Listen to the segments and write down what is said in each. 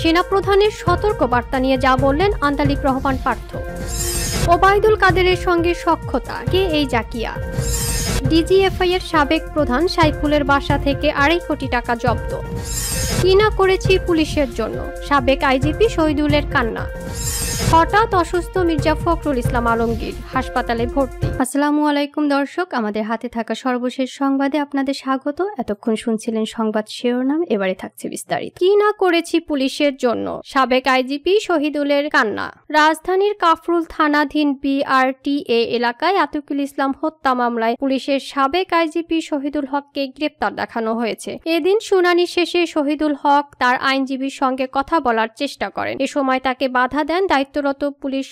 সেনাপ্রধানের সতর্ক বার্তা নিয়ে যা বললেন আন্দালিব রহমান পার্থ। ওবায়দুল কাদেরের সঙ্গে সখ্যতা, কে এই জাকিয়া? ডিজিএফআই এর সাবেক প্রধান সাইফুলের বাসা থেকে 2.5 কোটি টাকা জব্দ। কি না করেছি পুলিশের জন্য, সাবেক আইজিপি শহীদুলের কান্না। হঠাৎ অসুস্থ মির্জা ফখরুল ইসলাম আলমগীর, হাসপাতালে ভর্তি। আসসালামু আলাইকুম দর্শক, আমাদের হাতে থাকা সর্বশেষ সংবাদে আপনাদের স্বাগত। এতক্ষণ শুনছিলেন সংবাদ শিরোনাম, এবারে থাকছে বিস্তারিত। কি না করেছি পুলিশের জন্য, সাবেক আইজিপি শহীদুলের কান্না। রাজধানীর কাফরুল থানাধীন বিআরটিএ এলাকায় আতিকুল ইসলাম হত্যা মামলায় পুলিশের সাবেক আইজিপি শহীদুল হককে গ্রেপ্তার দেখানো হয়েছে। এদিন শুনানি শেষে শহীদুল হক তার আইনজীবীর সঙ্গে কথা বলার চেষ্টা করেন। এ সময় তাকে বাধা দেন দায়িত্বরত পুলিশ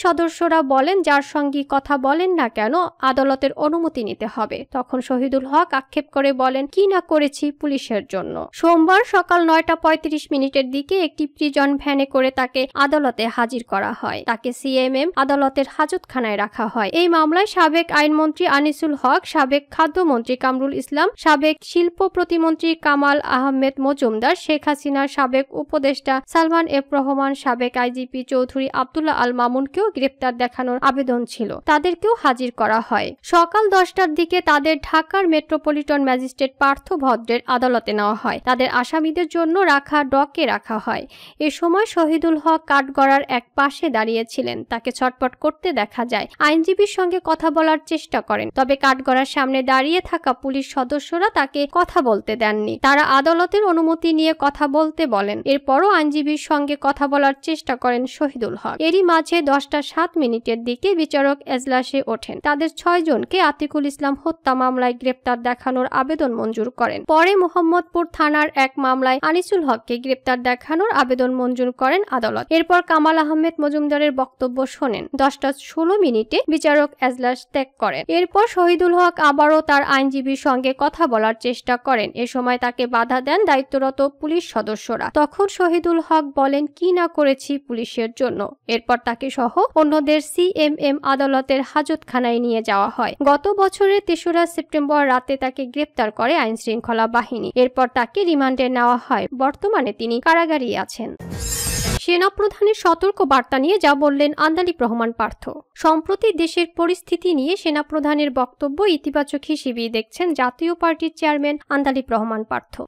সদস্যরা বলেন, যার সঙ্গে কথা বলেন না কেন আদালতের অনুমতি নিতে হবে। তখন শহীদুল হক আক্ষেপ করে বলেন, কি না করেছি পুলিশের জন্য। সোমবার সকাল 9:35 দিকে একটি প্রিজন ভ্যানে করে তাকে আদালতে হাজির করা হয়। তাকে সিএমএম আদালতের হাজতখানায় রাখা হয়। এই মামলায় সাবেক আইনমন্ত্রী আনিসুল হক, সাবেক খাদ্যমন্ত্রী কামরুল ইসলাম, সাবেক শিল্প প্রতিমন্ত্রী কামাল আহমেদ মজুমদার, শেখ হাসিনার সাবেক উপদেষ্টা সালমান এফ রহমান, সাবেক আইজিপি চৌধুরী আব্দুল্লাহ আল মামুনকেও গ্রেপ্তার দেখানোর আবেদন ছিল। তাদেরকেও হাজির করা হয়। সকাল 10টার দিকে তাদের ঢাকার মেট্রোপলিটন ম্যাজিস্ট্রেট পার্থ ভদ্রের আদালতে নেওয়া হয়। তাদের আসামিদের জন্য ডকে রাখা হয়। এ সময় শহীদুল হক কাঠগড়ার এক পাশে দাঁড়িয়েছিলেন। তাকে ছটপট করতে দেখা যায়। আইনজীবীর সঙ্গে কথা বলার চেষ্টা করেন, তবে কাঠগড়ার সামনে দাঁড়িয়ে থাকা পুলিশ সদস্যরা তাকে কথা বলতে দেননি। তারা আদালতের অনুমতি নিয়ে কথা বলতে বলেন। এরপরও আইনজীবীর সঙ্গে কথা বলার চেষ্টা করেন শহীদুল হক। এরই মাঝে 10:07 দিকে বিচারক এজলাসে ওঠেন। তাদের 6 জনকে আতিকুল ইসলাম হত্যা মামলায় গ্রেপ্তার দেখানোর আবেদন মঞ্জুর করেন। পরে মোহাম্মদপুর থানার এক মামলায় আনিসুল হককে গ্রেপ্তার দেখানোর আবেদন মঞ্জুর করেন আদালত। এরপর কামাল আহমেদ মজুমদারের বক্তব্য শোনেন। 10:16 বিচারক এজলাস ত্যাগ করেন। এরপর শহীদুল হক আবারও তার আইনজীবীর সঙ্গে কথা বলার চেষ্টা করেন। এ সময় তাকে বাধা দেন দায়িত্বরত পুলিশ সদস্যরা। তখন শহীদুল হক বলেন, কি না করেছি পুলিশের জন্য। এরপর তাকে সহ অন্যদের সিএমএম আদালতের হাজতখানায় নিয়ে যাওয়া হয়। গত বছরের 3রা সেপ্টেম্বর রাতে তাকে গ্রেপ্তার করে আইন শৃঙ্খলা বাহিনী। এরপর তাকে রিমান্ডে নেওয়া হয়। বর্তমানে তিনি কারাগারেই আছেন। সেনাপ্রধানের সতর্ক বার্তা নিয়ে যা বললেন আন্দালিব রহমান পার্থ। সম্প্রতি দেশের পরিস্থিতি নিয়ে সেনাপ্রধানের বক্তব্য ইতিবাচক হিসেবেই দেখছেন জাতীয় পার্টির চেয়ারম্যান আন্দালিব রহমান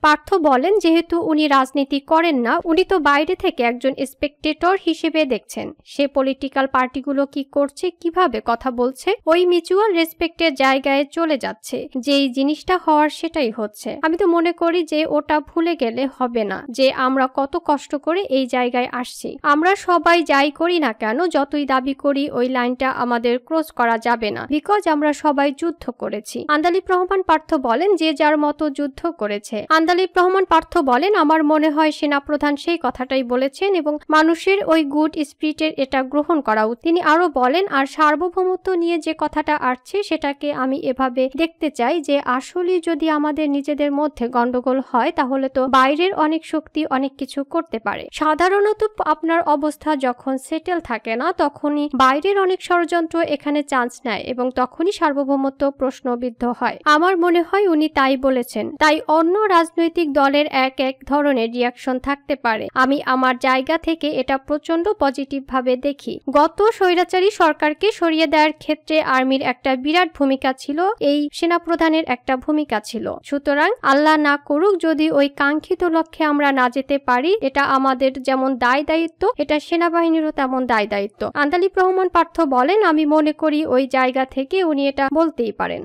পার্থ বলেন, যেহেতু উনি রাজনীতি করেন না, উনি তো বাইরে থেকে একজন স্পেকটেটর হিসেবে দেখছেন সে পলিটিক্যাল পার্টিগুলো কি করছে, কিভাবে কথা বলছে, ওই মিউচুয়াল রেসপেক্টের জায়গায় চলে যাচ্ছে। যেই জিনিসটা হওয়ার সেটাই হচ্ছে। আমি তো মনে করি যে ওটা ভুলে গেলে হবে না যে আমরা কত কষ্ট করে এই জায়গায় আসছি। আমরা সবাই যাই করি না কেন, যতই দাবি করি ওই লাইনটা আমাদের ক্রস করা যাবে না, বিকজ আমরা সবাই যুদ্ধ করেছি। আন্দালিব রহমান পার্থ বলেন, যে যার মতো যুদ্ধ করেছে। আন্দালিব রহমান পার্থ বলেন, আমার মনে হয় সেনাপ্রধান সেই কথাটাই বলেছেন এবং মানুষের ওই গুড স্পিরিটের এটা গ্রহণ করা উচিত। তিনি আরো বলেন, আর সার্বভৌমত্ব নিয়ে যে কথাটা আসছে সেটাকে আমি এভাবে দেখতে চাই যে আসলে যদি আমাদের নিজেদের মধ্যে গন্ডগোল হয় তাহলে তো বাইরের অনেক শক্তি অনেক কিছু করতে পারে। সাধারণত আপনার অবস্থা যখন সেটেল থাকে না তখনই বাইরের অনেক ষড়যন্ত্র এখানে চান্স নেয় এবং তখনই সার্বভৌমত্ব প্রশ্নবিদ্ধ হয়। আমার মনে হয় উনি তাই বলেছেন। তাই অন্য রাজনৈতিক দলের এক ধরনের রিয়াকশন থাকতে পারে। আমি আমার জায়গা থেকে এটা প্রচন্ড পজিটিভ ভাবে দেখি। গত স্বৈরাচারী সরকারকে সরিয়ে দেওয়ার ক্ষেত্রে আর্মির একটা বিরাট ভূমিকা ছিল, এই সেনাপ্রধানের একটা ভূমিকা ছিল। সুতরাং আল্লাহ না করুক যদি ওই কাঙ্ক্ষিত লক্ষ্যে আমরা না যেতে পারি, এটা আমাদের যেমন দায়িত্ব, এটা সেনাবাহিনীরও তেমন দায়িত্ব। আন্দালিব রহমান পার্থ বলেন, আমি মনে করি ওই জায়গা থেকে উনি এটা বলতেই পারেন।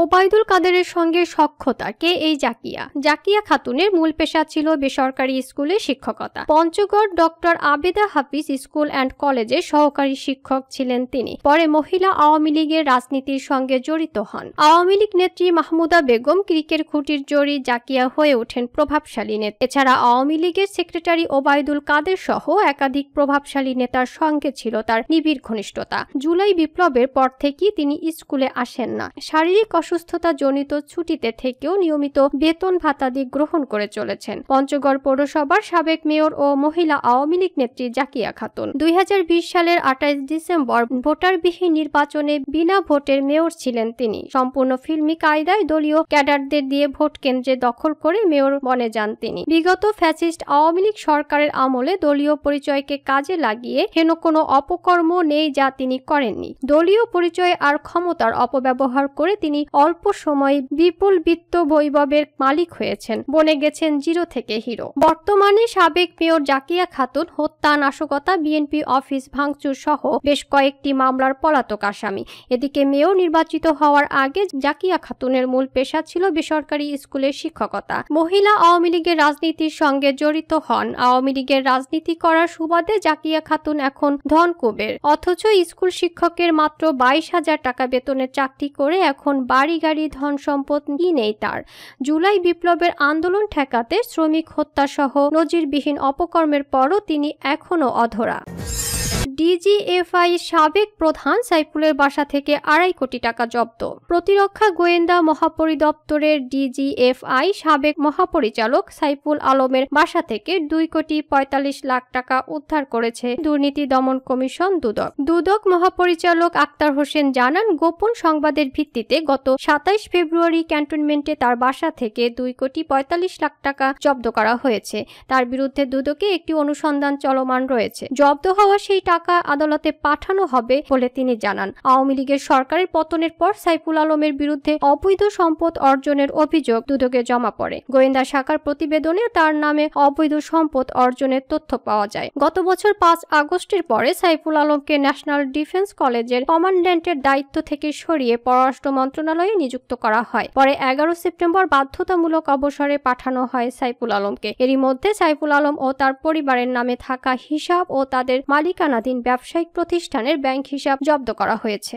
ওবায়দুল কাদেরের সঙ্গে সখ্যতা, কে এই জাকিয়া? জাকিয়া খাতুনের মূল পেশা ছিল বেসরকারি স্কুলে শিক্ষকতা। Panchagarh doctor Abeda Hafiz school and কলেজে সহকারী শিক্ষক ছিলেন তিনি। পরে মহিলা আওয়ামী লীগের রাজনীতির সঙ্গে জড়িত হন। আওয়ামী লীগ নেত্রী মাহমুদা বেগম ক্রিকেট খুঁটির জড়ি জাকিয়া হয়ে ওঠেন প্রভাবশালী নেতা। এছাড়া আওয়ামী লীগের সেক্রেটারি ওবায়দুল কাদের সহ একাধিক প্রভাবশালী নেতার সঙ্গে ছিল তার নিবিড় ঘনিষ্ঠতা। জুলাই বিপ্লবের পর থেকেই তিনি স্কুলে আসেন না। শারীরিক অসুস্থতা জনিত ছুটিতে থেকেও নিয়মিত বেতন ভাতাদি গ্রহণ করে চলেছেন। পঞ্চগড় পৌরসভার সাবেক মেয়র ও মহিলা আওয়ামী লীগ নেত্রী জাকিয়া খাতুন 2020 সালের 28 ডিসেম্বর ভোটারবিহীন নির্বাচনে বিনা ভোটের মেয়র ছিলেন তিনি। সম্পূর্ণ ফিল্মি কায়দায় দলীয় ক্যাডারদের দিয়ে ভোট কেন্দ্রে দখল করে মেয়র বনে যান তিনি। বিগত ফ্যাসিস্ট আওয়ামী লীগ সরকারের আমলে দলীয় পরিচয়কে কাজে লাগিয়ে হেন কোনো অপকর্ম নেই যা তিনি করেননি। দলীয় পরিচয় আর ক্ষমতার অপব্যবহার করে তিনি অল্প সময়ে বিপুল বিত্ত বৈভবের মালিক হয়েছেন, বনে গেছেন জিরো থেকে হিরো। বর্তমানে সাবেক মেয়র জাকিয়া খাতুন হত্যা, নাশকতা, বিএনপি অফিস ভাঙচুর সহ বেশ কয়েকটি মামলার পলাতক আসামি। এদিকে মেয়র নির্বাচিত হওয়ার আগে জাকিয়া খাতুনের মূল পেশা ছিল বেসরকারি স্কুলের শিক্ষকতা। মহিলা আওয়ামী লীগের রাজনীতির সঙ্গে জড়িত হন। আওয়ামী লীগের রাজনীতি করার সুবাদে জাকিয়া খাতুন এখন ধনকুবের, অথচ স্কুল শিক্ষকের মাত্র 22,000 টাকা বেতনের চাকরি করে এখন বাড়ি গাড়ি ধন সম্পদ কি নেই তার। জুলাই বিপ্লবের আন্দোলন ঠেকাতে শ্রমিক হত্যা সহ নজিরবিহীন অপকর্মের পরও তিনি এখনো অধরা। ডিজিএফআই সাবেক প্রধান সাইফুলের বাসা থেকে 2.5 কোটি টাকা জব্দ। প্রতিরক্ষা গোয়েন্দা মহাপরিদপ্তরের ডিজিএফআই সাবেক মহাপরিচালক সাইফুল আলমের বাসা থেকে 2,45 লাখ টাকা উদ্ধার করেছে দুর্নীতি দমন কমিশন দুদক মহাপরিচালক আক্তার হোসেন জানান, গোপন সংবাদের ভিত্তিতে গত 27 ফেব্রুয়ারি ক্যান্টনমেন্টে তার বাসা থেকে 2,45 লাখ টাকা জব্দ করা হয়েছে। তার বিরুদ্ধে দুদকে একটি অনুসন্ধান চলমান রয়েছে। জব্দ হওয়া সেই টাকা আদালতে পাঠানো হবে বলে তিনি জানান। আওয়ামী লীগের সরকারের পতনের পর সাইফুল আলমের বিরুদ্ধে অবৈধ সম্পদ অর্জনের অভিযোগ দুদকে জমা পড়ে। গোয়েন্দা শাখার প্রতিবেদনে তার নামে অবৈধ সম্পদ অর্জনের তথ্য পাওয়া যায়। গত বছর 5 আগস্টের পরে সাইফুল আলমকে ন্যাশনাল ডিফেন্স কলেজের কমান্ড্যান্টের দায়িত্ব থেকে সরিয়ে পররাষ্ট্র মন্ত্রণালয়ে নিযুক্ত করা হয়। পরে 11 সেপ্টেম্বর বাধ্যতামূলক অবসরে পাঠানো হয় সাইফুল আলমকে। এরই মধ্যে সাইফুল আলম ও তার পরিবারের নামে থাকা হিসাব ও তাদের মালিকানাধীন ব্যবসায়িক প্রতিষ্ঠানের ব্যাংক হিসাব জব্দ করা হয়েছে।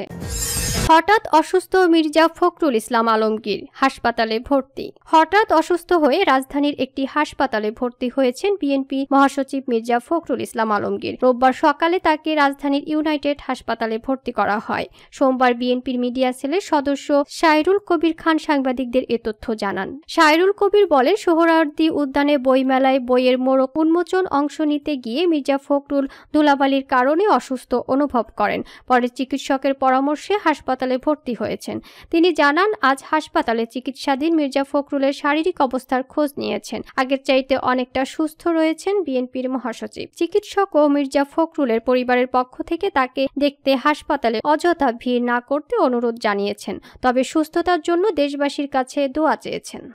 হঠাৎ অসুস্থ মির্জা ফখরুল ইসলাম আলমগীর হাসপাতালে ভর্তি। হঠাৎ অসুস্থ হয়ে রাজধানীর একটি হাসপাতালে ভর্তি হয়েছেন বিএনপি মহাসচিব মির্জা ফখরুল ইসলাম আলমগীর। রোববার সকালে তাকে রাজধানীর ইউনাইটেড হাসপাতালে ভর্তি করা হয়। সোমবার বিএনপির মিডিয়া সেলের সদস্য শায়রুল কবির খান সাংবাদিকদের এ তথ্য জানান। শায়রুল কবির বলেন, সোহরাওয়ার্দী উদ্যানে বইমেলায় বইয়ের মোড়ক উন্মোচন অংশ নিতে গিয়ে মির্জা ফখরুল ধুলাবালির কারণে অসুস্থ অনুভব করেন। পরে চিকিৎসকের পরামর্শে হাসপাতালে ভর্তি হয়েছেন। তিনি জানান, আজ হাসপাতালে চিকিৎসাধীন মির্জা ফখরুলের শারীরিক অবস্থার খোঁজ নিয়েছেন। আগের চাইতে অনেকটা সুস্থ রয়েছেন বিএনপির মহাসচিব। চিকিৎসক ও মির্জা ফখরুলের পরিবারের পক্ষ থেকে তাকে দেখতে হাসপাতালে অযথা ভিড় না করতে অনুরোধ জানিয়েছেন। তবে সুস্থতার জন্য দেশবাসীর কাছে দোয়া চেয়েছেন।